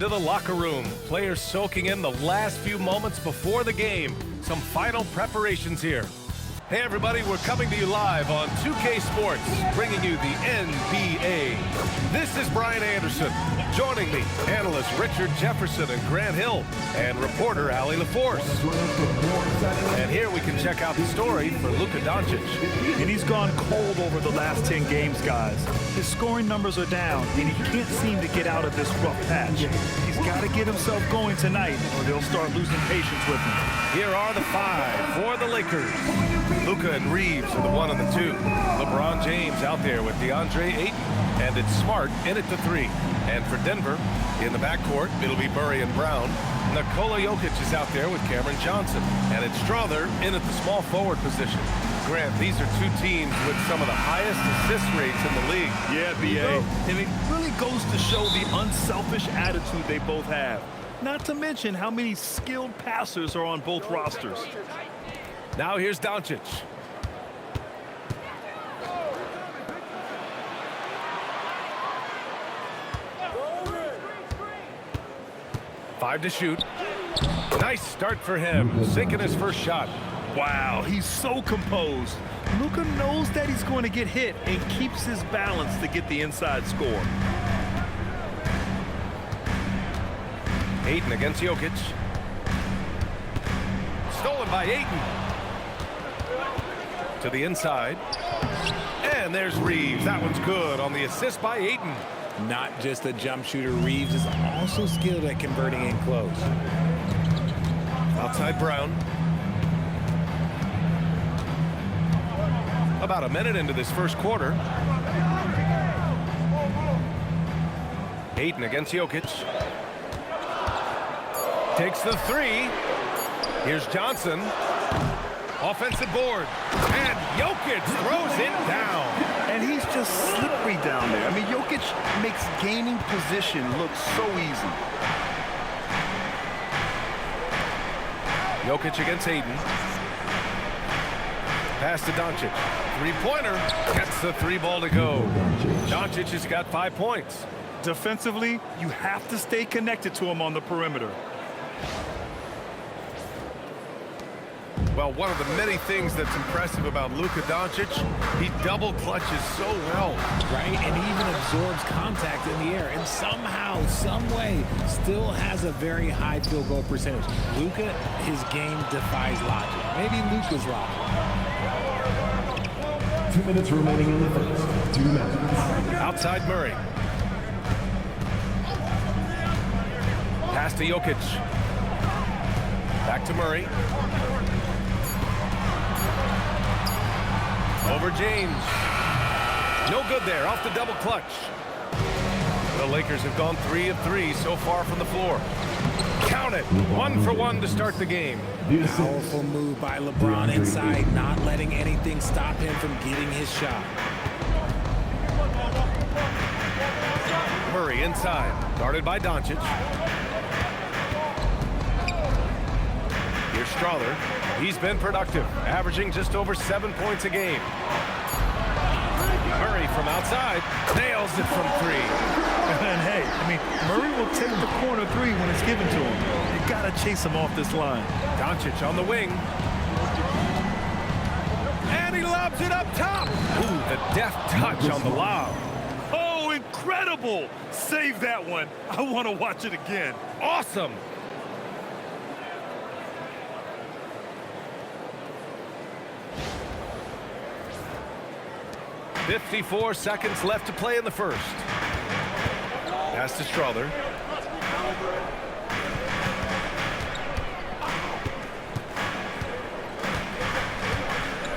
To the locker room, players soaking in the last few moments before the game. Some final preparations here. Hey everybody, we're coming to you live on 2K Sports, bringing you the NBA. This is Brian Anderson. Joining me, analysts Richard Jefferson and Grant Hill, and reporter Allie LaForce. And here we can check out the story for Luka Doncic. And he's gone cold over the last 10 games, guys. His scoring numbers are down, and he can't seem to get out of this rough patch. He's got to get himself going tonight, or they'll start losing patience with him. Here are the five for the Lakers. Luka and Reeves are the 1 and the 2. LeBron James out there with DeAndre Ayton, and it's Smart in at the 3. And for Denver, in the backcourt, it'll be Murray and Brown. Nikola Jokic is out there with Cameron Johnson, and it's Strother in at the small forward position. Grant, these are two teams with some of the highest assist rates in the league. Yeah, B.A. And it really goes to show the unselfish attitude they both have. Not to mention how many skilled passers are on both rosters. Now here's Doncic. Five to shoot. Nice start for him, sinking his first shot. Wow, he's so composed. Luka knows that he's going to get hit and keeps his balance to get the inside score. Ayton against Jokic. Stolen by Ayton. To the inside. And there's Reeves. That one's good on the assist by Ayton. Not just a jump shooter, Reeves is also skilled at converting in close. Outside Brown. About a minute into this first quarter. Ayton against Jokic. Takes the 3. Here's Johnson. Offensive board. And Jokic throws it down. And he's just slippery down there. I mean, Jokic makes gaining position look so easy. Jokic against Ayton. Pass to Doncic. Three-pointer. Gets the 3 ball to go. Doncic has got 5 points. Defensively, you have to stay connected to him on the perimeter. Well, one of the many things that's impressive about Luka Doncic, he double clutches so well. Right, and he even absorbs contact in the air, and somehow, some way, still has a very high field goal percentage. Luka, his game defies logic. Maybe Luka's logic. 2 minutes remaining in the first. 2 minutes. Outside Murray. Pass to Jokic. Back to Murray. Over James. No good there, off the double clutch. The Lakers have gone 3 of 3 so far from the floor. Count it, 1 for 1 to start the game. Powerful move by LeBron inside, not letting anything stop him from getting his shot. Murray inside, guarded by Doncic. Here's Strother. He's been productive, averaging just over 7 points a game. Murray from outside, nails it from 3. And hey, I mean, Murray will take the corner 3 when it's given to him. You gotta chase him off this line. Doncic on the wing. And he lobs it up top. Ooh, the deft touch on the lob. Oh, incredible! Save that one. I want to watch it again. Awesome. .54 seconds left to play in the first. Pass to Strother.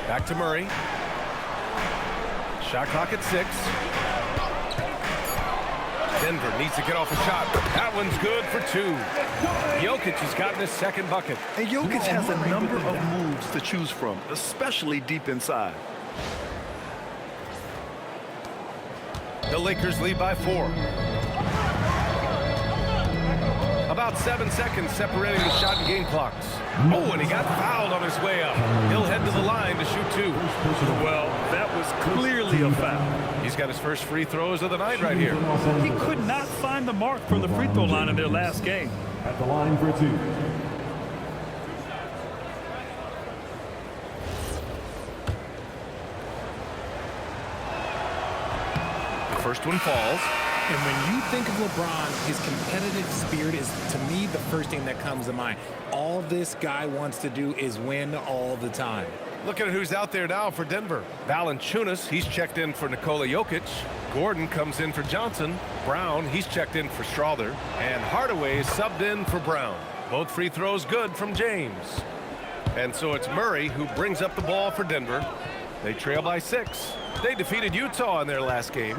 Back to Murray. Shot clock at 6. Denver needs to get off a shot. That one's good for 2. Jokic has gotten his second bucket. And Jokic has a number of moves to choose from, especially deep inside. The Lakers lead by 4. About about 7 seconds separating the shot and game clocks. Oh, and he got fouled on his way up. He'll head to the line to shoot 2. Well, that was clearly a foul. He's got his first free throws of the night right here. He could not find the mark from the free throw line in their last game. At the line for 2. The first one falls. And when you think of LeBron, his competitive spirit is, to me, the first thing that comes to mind. All this guy wants to do is win all the time. Look at who's out there now for Denver. Valanciunas, he's checked in for Nikola Jokic. Gordon comes in for Johnson. Brown, he's checked in for Strawther. And Hardaway is subbed in for Brown. Both free throws good from James. And so it's Murray who brings up the ball for Denver. They trail by 6. They defeated Utah in their last game.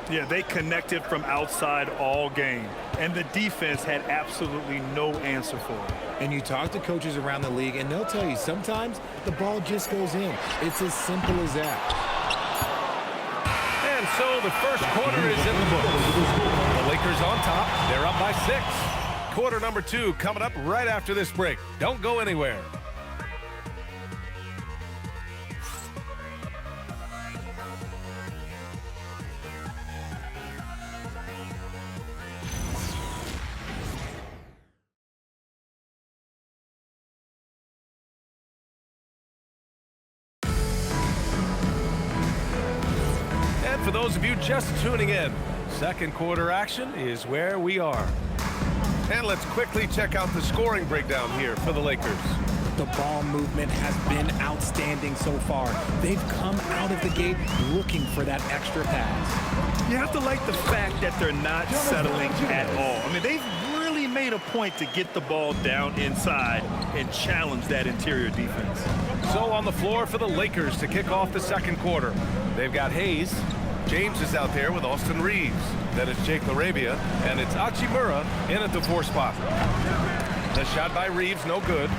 Yeah, they connected from outside all game, and the defense had absolutely no answer for it. And you talk to coaches around the league, and they'll tell you sometimes the ball just goes in. It's as simple as that. And so the first quarter is in the books. The Lakers on top. They're up by 6. Quarter number 2 coming up right after this break. Don't go anywhere. For those of you just tuning in, second quarter action is where we are. And let's quickly check out the scoring breakdown here for the Lakers. The ball movement has been outstanding so far. They've come out of the gate looking for that extra pass. You have to like the fact that they're not settling at all. I mean, they've really made a point to get the ball down inside and challenge that interior defense. So on the floor for the Lakers to kick off the second quarter, they've got Hayes. James is out there with Austin Reeves. Then it's Jake LaRavia, and it's Hachimura in at the 4 spot. The shot by Reeves, no good.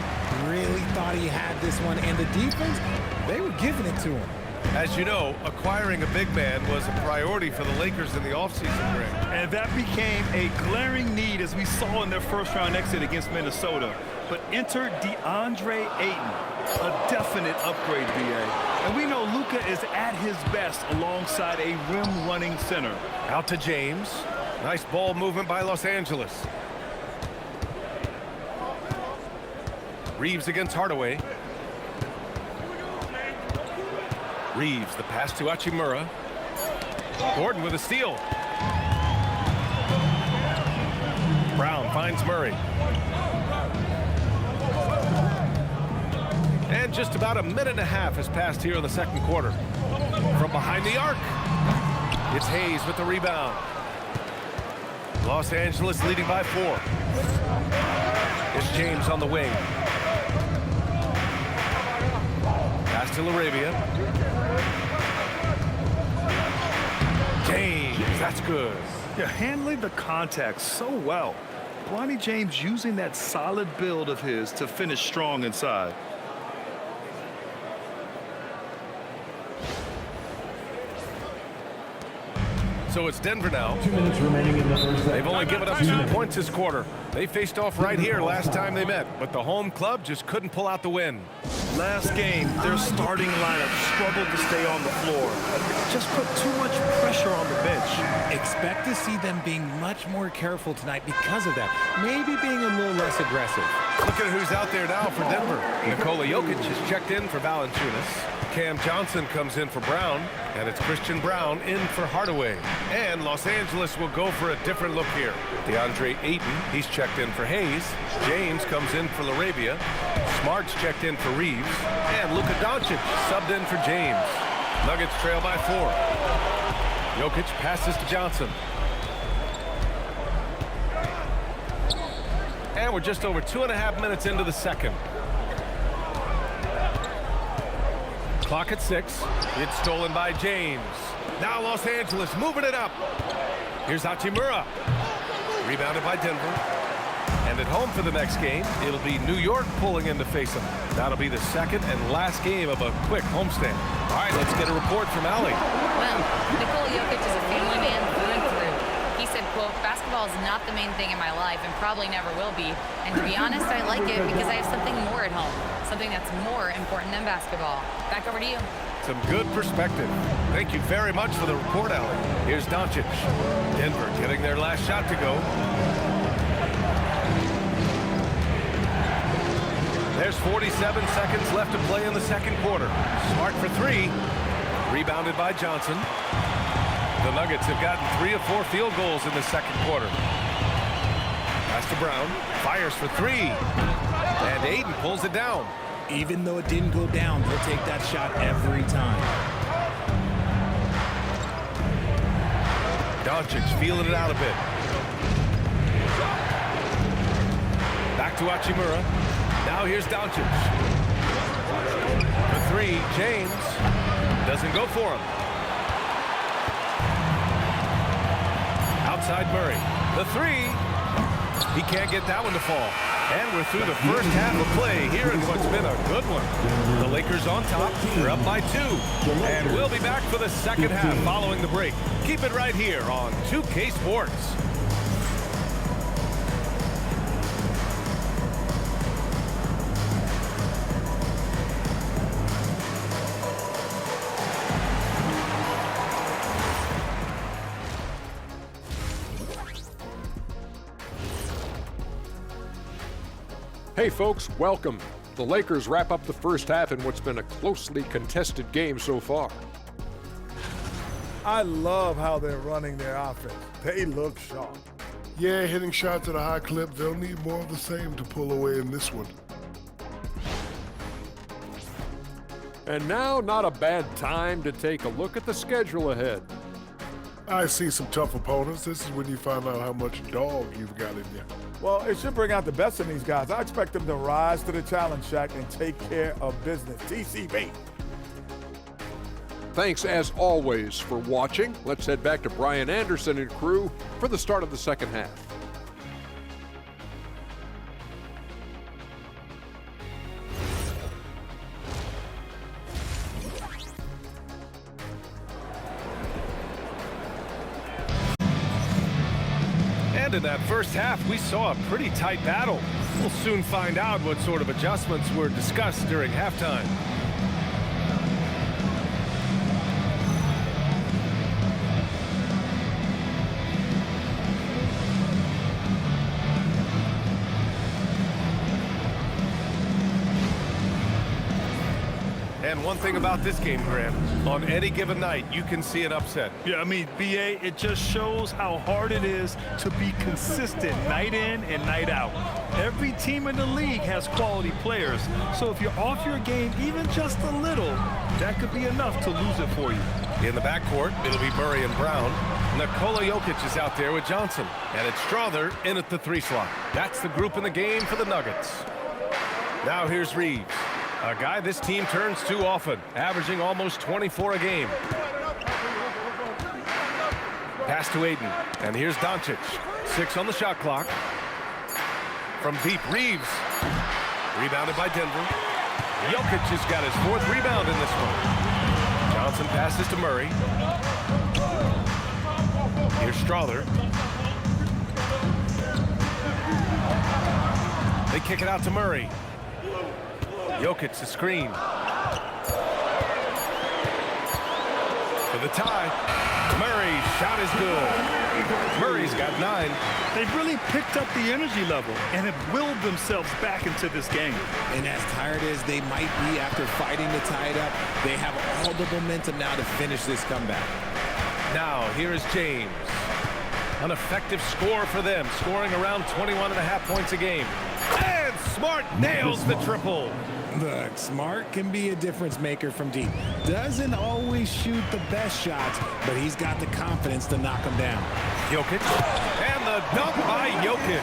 Really thought he had this one, and the defense, they were giving it to him. As you know, acquiring a big man was a priority for the Lakers in the offseason, Greg. And that became a glaring need, as we saw in their first-round exit against Minnesota. But enter DeAndre Ayton, a definite upgrade, BA. And we know Luka is at his best alongside a rim-running center. Out to James. Nice ball movement by Los Angeles. Reeves against Hardaway. Reeves, the pass to Hachimura. Gordon with a steal. Brown finds Murray. And just about a minute and a half has passed here in the second quarter. From behind the arc, it's Hayes with the rebound. Los Angeles leading by 4. It's James on the wing. Pass to LaRavia. James, that's good. Yeah, handling the contact so well. Bronny James using that solid build of his to finish strong inside. So it's Denver now. 2 minutes remaining in the first. They've only given up 2 points this quarter. They faced off right here last time they met, but the home club just couldn't pull out the win. Last game, their starting lineup struggled to stay on the floor. Just put too much pressure on the bench. Expect to see them being much more careful tonight because of that. Maybe being a little less aggressive. Look at who's out there now for Denver. Nikola Jokic is checked in for Valanciunas. Cam Johnson comes in for Brown, and it's Christian Brown in for Hardaway. And Los Angeles will go for a different look here. DeAndre Ayton, he's checked in for Hayes. James comes in for LaRavia. Smart's checked in for Reeves. And Luka Doncic subbed in for James. Nuggets trail by 4. Jokic passes to Johnson. And we're just over 2.5 minutes into the second. Clock at 6. It's stolen by James. Now Los Angeles moving it up. Here's Hachimura. Rebounded by Denver. And at home for the next game, it'll be New York pulling in to face them. That'll be the second and last game of a quick homestand. All right, let's get a report from Allie. Well, Nikola Jokic is a family man through and through. He said quote, basketball is not the main thing in my life and probably never will be. And to be honest, I like it because I have something more at home, something that's more important than basketball. Back over to you. Some good perspective. Thank you very much for the report, Allie. Here's Doncic. Denver getting their last shot to go. There's 47 seconds left to play in the second quarter. Smart for three. Rebounded by Johnson. The Nuggets have gotten 3 of 4 field goals in the second quarter. Pass to Brown. Fires for three. And Ayton pulls it down. Even though it didn't go down, he'll take that shot every time. Doncic feeling it out a bit. Back to Hachimura. Now here's Doncic. For three, James. Doesn't go for him. Outside Murray. The three. He can't get that one to fall. And we're through the first half of play here in what's been a good one. The Lakers on top. They're up by 2. And we'll be back for the second half following the break. Keep it right here on 2K Sports. Hey folks, welcome. The Lakers wrap up the first half in what's been a closely contested game so far. I love how they're running their offense. They look sharp. Yeah, hitting shots at a high clip. They'll need more of the same to pull away in this one. And now, not a bad time to take a look at the schedule ahead. I see some tough opponents. This is when you find out how much dog you've got in you. Well, it should bring out the best in these guys. I expect them to rise to the challenge, Shaq, and take care of business. TCB. Thanks as always for watching. Let's head back to Brian Anderson and crew for the start of the second half. And in that first half, we saw a pretty tight battle. We'll soon find out what sort of adjustments were discussed during halftime. And one thing about this game, Grant, on any given night, you can see an upset. Yeah, I mean, BA, it just shows how hard it is to be consistent night in and night out. Every team in the league has quality players, so if you're off your game even just a little, that could be enough to lose it for you. In the backcourt, it'll be Murray and Brown. Nikola Jokic is out there with Johnson. And it's Strother in at the 3 slot. That's the group in the game for the Nuggets. Now here's Reeves. A guy this team turns to often, averaging almost 24 a game. Pass to Ayton, and here's Doncic. 6 on the shot clock. From deep, Reeves. Rebounded by Denver. Jokic has got his 4th rebound in this one. Johnson passes to Murray. Here's Strother. They kick it out to Murray. Jokic the screen. For the tie. Murray's shot is good. Murray's got 9. They've really picked up the energy level and have willed themselves back into this game. And as tired as they might be after fighting to tie it up, they have all the momentum now to finish this comeback. Now, here is James. An effective score for them, scoring around 21.5 points a game. And Smart nails the triple. Look, Smart can be a difference maker from deep. Doesn't always shoot the best shots, but he's got the confidence to knock them down. Jokic. And the dunk by Jokic.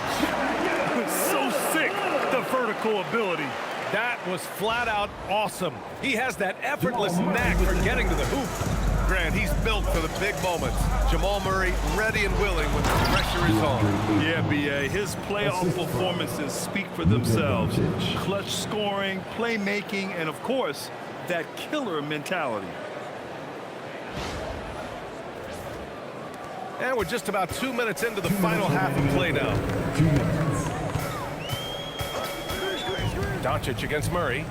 So sick, the vertical ability. That was flat out awesome. He has that effortless knack for getting to the hoop. Grant, he's built for the big moments. Jamal Murray ready and willing when the pressure is on. Yeah, BA, his playoff performances speak for themselves. Clutch scoring, playmaking, and of course, that killer mentality. And we're just about 2 minutes into the final half of play now. 2 minutes. Doncic against Murray.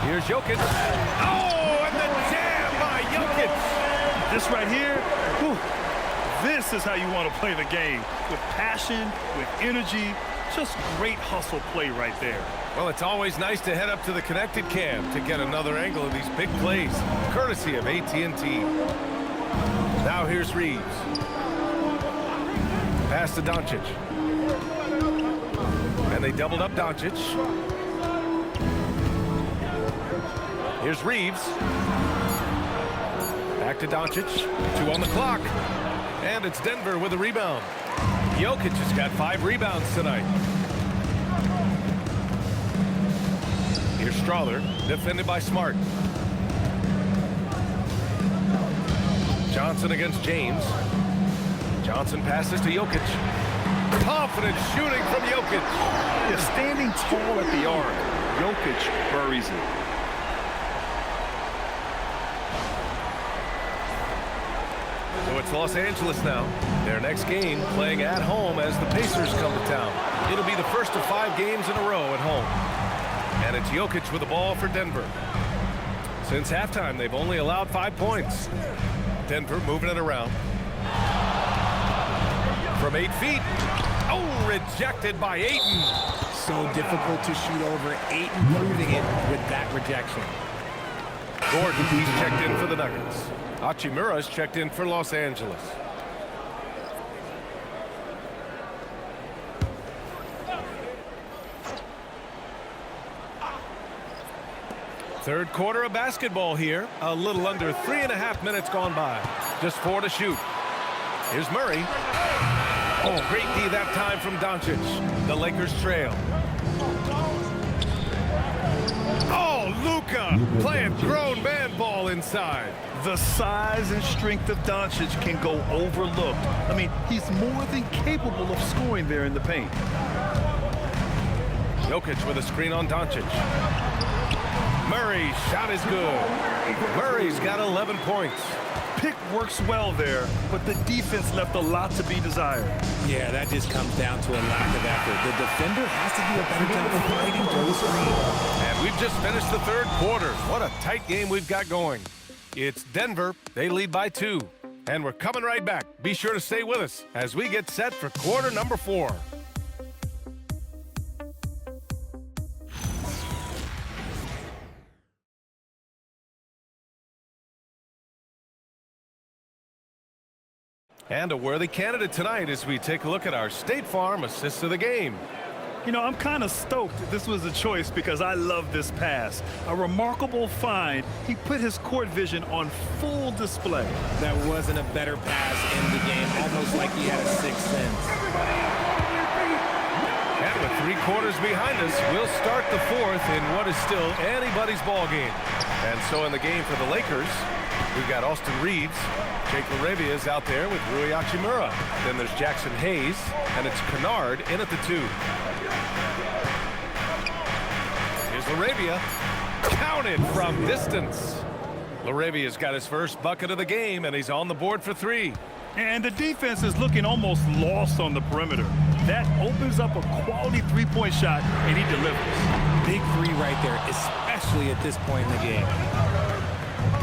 Here's Jokic. Oh, and the jam by Jokic. This right here, whew, this is how you want to play the game. With passion, with energy, just great hustle play right there. Well, it's always nice to head up to the connected cam to get another angle of these big plays, courtesy of AT&T. Now here's Reeves. Pass to Doncic. And they doubled up Doncic. Here's Reeves. Back to Doncic. 2 on the clock. And it's Denver with a rebound. Jokic has got 5 rebounds tonight. Here's Strawther, defended by Smart. Johnson against James. Johnson passes to Jokic. Confident shooting from Jokic. Yeah, standing tall at the arc, Jokic buries it. So it's Los Angeles now. Their next game playing at home as the Pacers come to town. It'll be the first of 5 games in a row at home. And it's Jokic with the ball for Denver. Since halftime, they've only allowed 5 points. Denver moving it around. From 8 feet. Oh, rejected by Ayton. So difficult to shoot over. Ayton proving it with that rejection. Gordon, he's checked in for the Nuggets. Hachimura's checked in for Los Angeles. Third quarter of basketball here. A little under 3.5 minutes gone by. Just 4 to shoot. Here's Murray. Oh, great D that time from Doncic. The Lakers trail. Oh, Luka playing grown man ball inside. The size and strength of Doncic can go overlooked. I mean, he's more than capable of scoring there in the paint. Jokic with a screen on Doncic. Murray, shot is good. Murray's got 11 points. Pick works well there, but the defense left a lot to be desired. Yeah, that just comes down to a lack of effort. The defender has to do a better job of fighting through the screen. And we've just finished the third quarter. What a tight game we've got going. It's Denver. They lead by 2. And we're coming right back. Be sure to stay with us as we get set for quarter number 4. And a worthy candidate tonight as we take a look at our State Farm assist of the game. You know, I'm kind of stoked this was a choice because I love this pass. A remarkable find. He put his court vision on full display. That wasn't a better pass in the game, almost like he had a 6th sense. And with 3 quarters behind us, we'll start the 4th in what is still anybody's ball game. And so in the game for the Lakers, we've got Austin Reeves. Jake LaRavia is out there with Rui Hachimura. Then there's Jackson Hayes, and it's Kennard in at the 2. Here's LaRavia. Counted from distance. LaRavia's got his first bucket of the game, and he's on the board for 3. And the defense is looking almost lost on the perimeter. That opens up a quality 3-point shot, and he delivers. Big 3 right there, especially at this point in the game.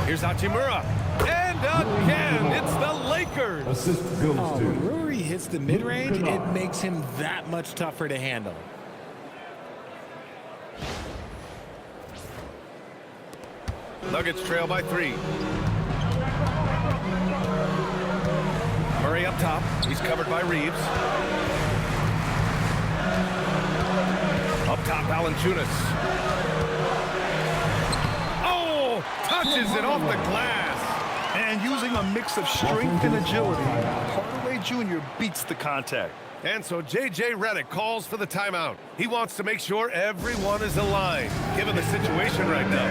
Here's Hachimura. And again, it's the Lakers. Assist goes Oh, to when Rory hits the mid-range, it makes him that much tougher to handle. Nuggets trail by 3. Murray up top. He's covered by Reeves. Up top, Valanciunas. Oh, touches it off the glass. And using a mix of strength and agility, Hardaway Jr. beats the contact. And so J.J. Redick calls for the timeout. He wants to make sure everyone is aligned, given the situation right now.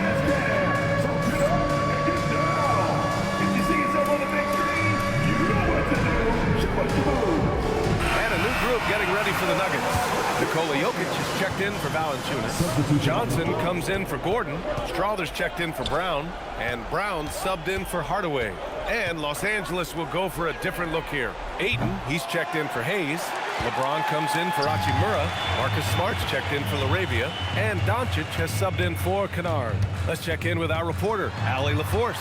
And a new group getting ready for the Nuggets. Nikola Jokic is checked in for Valanciunas. Johnson comes in for Gordon. Strawther's checked in for Brown. And Brown subbed in for Hardaway. And Los Angeles will go for a different look here. Ayton, he's checked in for Hayes. LeBron comes in for Hachimura. Marcus Smart's checked in for LaRavia. And Doncic has subbed in for Kennard. Let's check in with our reporter, Allie LaForce.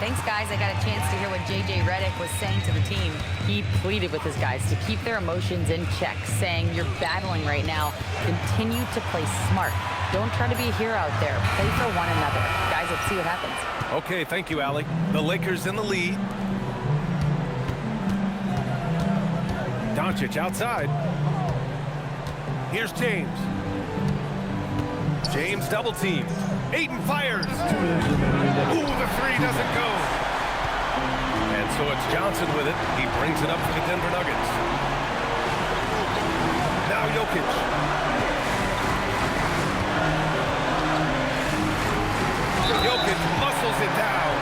Thanks, guys. I got a chance to hear what J.J. Redick was saying to the team. He pleaded with his guys to keep their emotions in check, saying, you're battling right now. Continue to play smart. Don't try to be a hero out there. Play for one another. Guys, let's see what happens. Okay, thank you, Allie. The Lakers in the lead. Doncic outside. Here's James. James double team. Ayton fires. Ooh, the three doesn't go. And so it's Johnson with it. He brings it up for the Denver Nuggets. Now Jokic. Jokic muscles it down.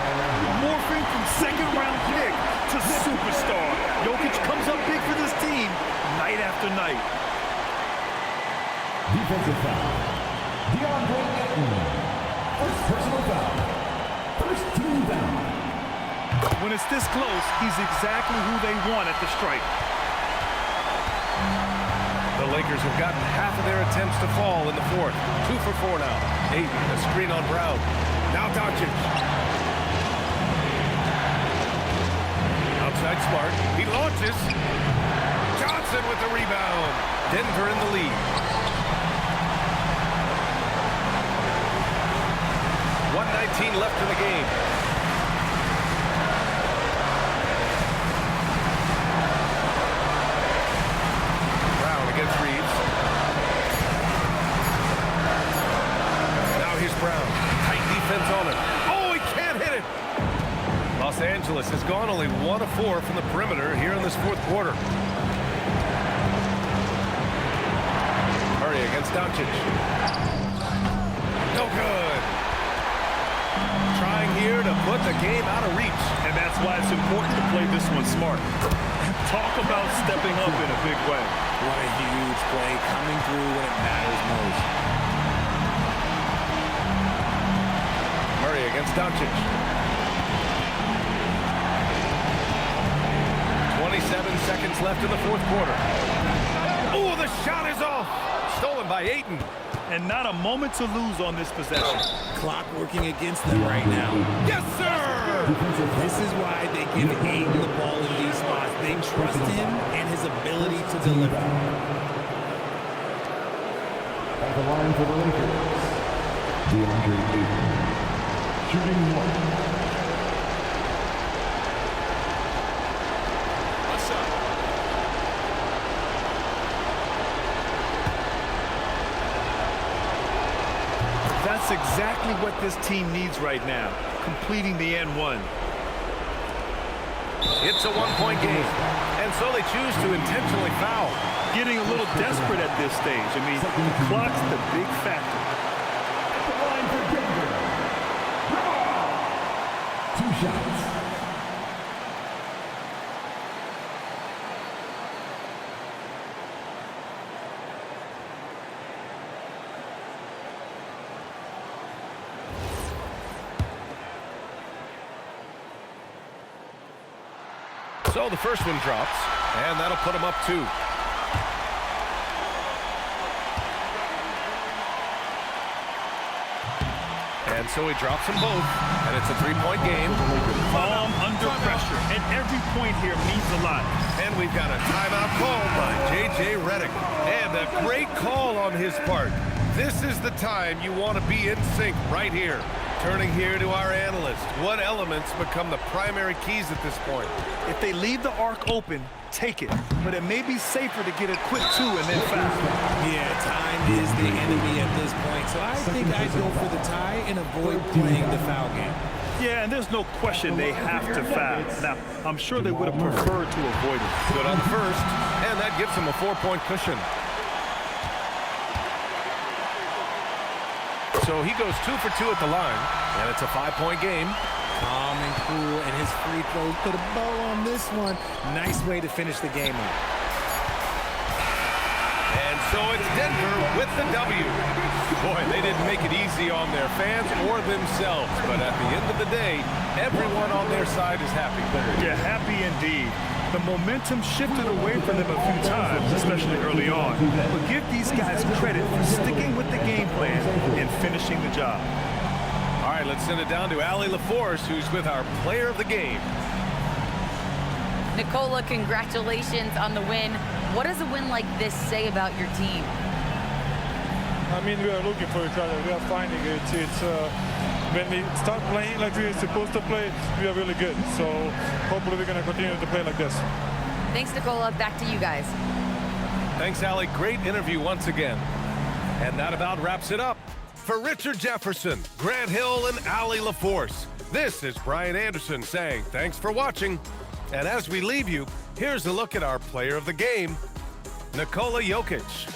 Morphing from second-round pick to superstar. Jokic comes up big for this team night after night. Defensive foul. DeAndre Ayton. First personal foul. First team down. When it's this close, he's exactly who they want at the stripe. The Lakers have gotten half of their attempts to fall in the fourth. 2 for 4 now. Ayton, a screen on Brown. Now Doncic. Outside Smart. He launches. Johnson with the rebound. Denver in the lead. 1:19 left in the game. Brown against Reeves. Now here's Brown. Tight defense on him. Oh, he can't hit it. Los Angeles has gone only 1 of 4 from the perimeter here in this fourth quarter. Murray against Doncic. No good. Trying here to put the game out of reach. And that's why it's important to play this one smart. Talk about stepping up in a big way. What a huge play, coming through when it matters most. Murray against Doncic. 27 seconds left in the fourth quarter. Oh, the shot is off. Stolen by Ayton. And not a moment to lose on this possession. Clock working against them right now. Yes, sir! This is why they give Ayton the ball in these spots. They trust him and his ability to deliver. At the line for the Lakers, DeAndre Ayton. Shooting 1. That's exactly what this team needs right now, completing the N1. It's a one-point game, and so they choose to intentionally foul. Getting a little desperate at this stage. I mean, the clock's the big factor. At the line for Denver, LeBron. 2 shots. So the first one drops, and that'll put him up 2. And so he drops them both, and it's a 3-point game. Calm under pressure, and every point here means a lot. And we've got a timeout called by J.J. Redick. And a great call on his part. This is the time you want to be in sync right here. Turning here to our analyst. What elements become the primary keys at this point? If they leave the arc open, take it. But it may be safer to get a quick 2 and then foul. Yeah, time is the enemy at this point. So I think I'd go for the tie and avoid playing the foul game. Yeah, and there's no question they have to foul. Now, I'm sure they would have preferred to avoid it. Good on the first, and that gives him a 4-point cushion. So he goes 2 for 2 at the line, and it's a 5-point game. Calm and cool, and his free throws put a bow on this one. Nice way to finish the game up. And so it's Denver with the W. Boy, they didn't make it easy on their fans or themselves, but at the end of the day, everyone on their side is happy. Yeah, happy indeed. The momentum shifted away from them a few times, especially early on. But give these guys credit for sticking with the game plan and finishing the job. All right, let's send it down to Allie LaForce, who's with our player of the game. Nikola, congratulations on the win. What does a win like this say about your team? I mean, we are looking for each other. We are finding it. When we start playing like we are supposed to play, we are really good. So hopefully we're going to continue to play like this. Thanks, Nikola. Back to you guys. Thanks, Allie. Great interview once again. And that about wraps it up. For Richard Jefferson, Grant Hill, and Allie LaForce, this is Brian Anderson saying thanks for watching. And as we leave you, here's a look at our player of the game, Nikola Jokic.